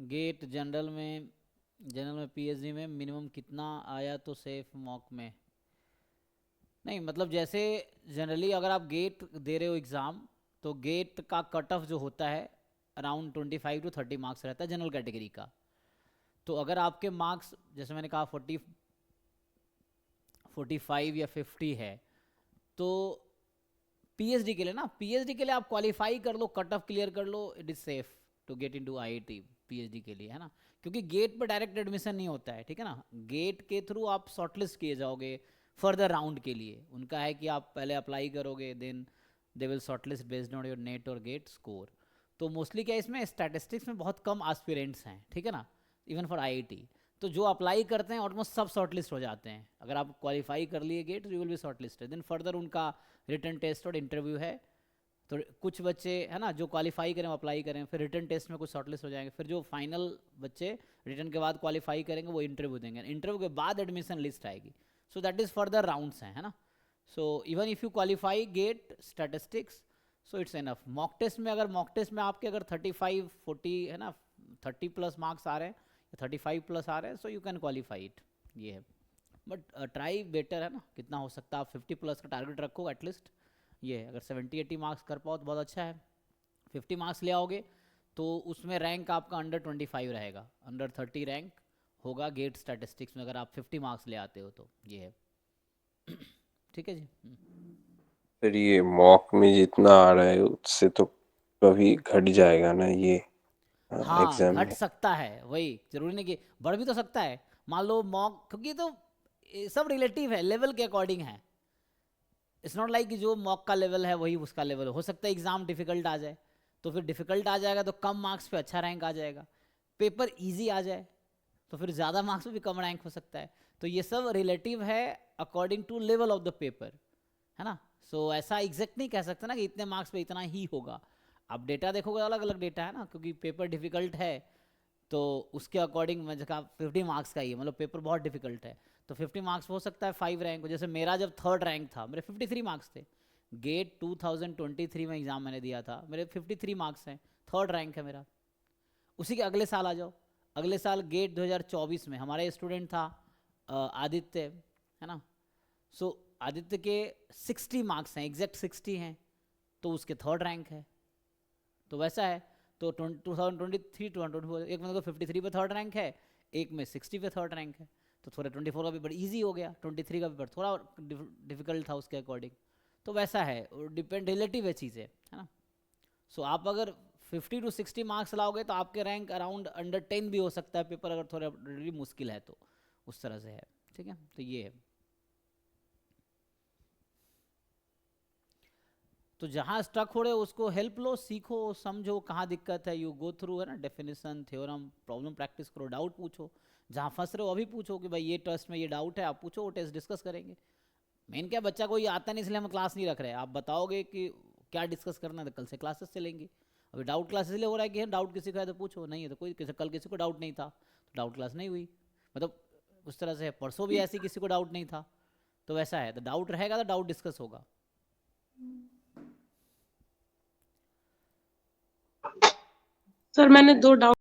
Gate general में PhD में minimum कितना आया तो सेफ मॉक में? नहीं मतलब जैसे जनरली अगर आप गेट दे रहे हो एग्ज़ाम, तो गेट का कट ऑफ जो होता है अराउंड 25 to 30 मार्क्स रहता है जनरल कैटेगरी का। तो अगर आपके मार्क्स जैसे मैंने कहा 45 या 50 है, तो पीएचडी के लिए ना, पीएचडी के लिए आप क्वालिफाई कर लो, कट ऑफ क्लियर कर लो, it is safe to get into IIT PhD के लिए, है ना। क्योंकि गेट पर डायरेक्ट एडमिशन नहीं होता है, ठीक है ना। गेट के थ्रू आप शॉर्टलिस्ट किए जाओगे फर्दर राउंड के लिए। उनका है कि आप पहले अप्लाई करोगे, then they will shortlist based on your NET और गेट स्कोर। तो मोस्टली क्या इसमें स्टैटिस्टिक्स में बहुत कम एस्पिरेंट्स हैं, ठीक है ना, इवन फॉर आईआईटी। तो जो अप्लाई करते हैं ऑलमोस्ट सब शॉर्टलिस्ट हो जाते हैं। अगर आप क्वालिफाई कर लिए GATE, you will be shortlisted, then further उनका रिटन टेस्ट और इंटरव्यू है। तो कुछ बच्चे है ना जो क्वालिफाई करें, अप्लाई करें, फिर रिटन टेस्ट में कुछ शॉर्टलिस्ट हो जाएंगे, फिर जो फाइनल बच्चे रिटन के बाद क्वालिफाई करेंगे वो इंटरव्यू देंगे, इंटरव्यू के बाद एडमिशन लिस्ट आएगी। So that is further rounds हैं, है ना। So even if you qualify GATE statistics, so it's enough. Mock test में, अगर मॉक टेस्ट में आपके अगर 35-40 है ना, 30+ मार्क्स आ रहे हैं, 35+ आ रहे हैं, so you can qualify it, ये है। बट ट्राई बेटर है ना, कितना हो सकता है आप 50+ का टारगेट रखो एटलीस्ट। ये है, अगर 70-80 मार्क्स कर पाओ तो बहुत अच्छा है। 50 मार्क्स ले आओगे तो उसमें रैंक आपका अंडर 25 रहेगा, अंडर 30 रैंक होगा गेट स्टैटिस्टिक्स में, अगर आप 50 मार्क्स ले आते हो तो। ये है ठीक है जी। फिर ये मॉक में जितना आ रहा है उससे तो कभी घट जाएगा ना ये हाँ एग्जाम घट में? सकता है, वही जरूरी नहीं कि बढ़ भी तो सकता है। मान लो मॉक, क्योंकि ये सब रिलेटिव है, लेवल के अकॉर्डिंग है। इट्स नॉट लाइक कि जो मॉक का लेवल है वही उसका लेवल हो सकता है एग्जाम डिफिकल्ट आ जाए, तो फिर डिफिकल्ट आ जाएगा तो कम मार्क्स पे अच्छा रैंक आ जाएगा। पेपर इजी आ जाए तो फिर ज़्यादा मार्क्स पे भी कम रैंक हो सकता है। तो ये सब रिलेटिव है according to level of the paper, है ना। सो ऐसा एग्जैक्ट नहीं कह सकते ना कि इतने मार्क्स पे इतना ही होगा। आप डेटा देखोगे, अलग अलग डेटा है ना, क्योंकि पेपर डिफिकल्ट है तो उसके अकॉर्डिंग मैं कहा 50 मार्क्स का ही है, मतलब पेपर बहुत डिफिकल्ट है तो 50 मार्क्स हो सकता है 5 रैंक हो। जैसे मेरा जब थर्ड रैंक था, मेरे 53 मार्क्स थे। गेट 2023 में एग्ज़ाम मैंने दिया था, मेरे 53 मार्क्स हैं, थर्ड रैंक है मेरा। उसी के अगले साल आ जाओ, अगले साल गेट 2024 में हमारे स्टूडेंट था आदित्य, है ना। सो आदित्य के 60 मार्क्स हैं, एग्जैक्ट 60 हैं, तो उसके थर्ड रैंक है। तो वैसा है। तो 2023 2024 एक में तो 53 पे थर्ड रैंक है, एक में 60 पे थर्ड रैंक है। तो थोड़ा 24 का पेपर ईजी हो गया, 23 का पेपर थोड़ा डिफिकल्ट था उसके अकॉर्डिंग। तो वैसा है, डिपेंड, रिलेटिव है चीज़ें, है ना। सो आप अगर 50 to 60 मार्क्स लाओगे तो आपके रैंक अराउंड अंडर 10 भी हो सकता है पेपर, अगर थोड़ा really मुश्किल है तो। उस तरह से है, ठीक है। तो ये है। तो जहाँ स्टक हो रहे हो उसको हेल्प लो, सीखो, समझो कहाँ दिक्कत है, यू गो थ्रू, है ना, डेफिनेशन, थ्योरम, प्रॉब्लम प्रैक्टिस करो, डाउट पूछो। जहाँ फंस रहे हो अभी पूछो कि भाई ये टेस्ट में ये डाउट है, आप पूछो, वो टेस्ट डिस्कस करेंगे। मेन क्या, बच्चा को ये आता नहीं इसलिए हम क्लास नहीं रख रहे हैं। आप बताओगे कि क्या डिस्कस करना है तो कल से क्लासेस चलेंगी। अभी डाउट क्लास इसलिए हो रहा है कि डाउट किसी का है तो पूछो, नहीं है तो कोई कल किसी को डाउट नहीं था तो डाउट क्लास नहीं हुई। मतलब उस तरह से है। परसों भी ऐसे किसी को डाउट नहीं था, तो वैसा है। तो डाउट रहेगा तो डाउट डिस्कस होगा। सर मैंने 2 डाउट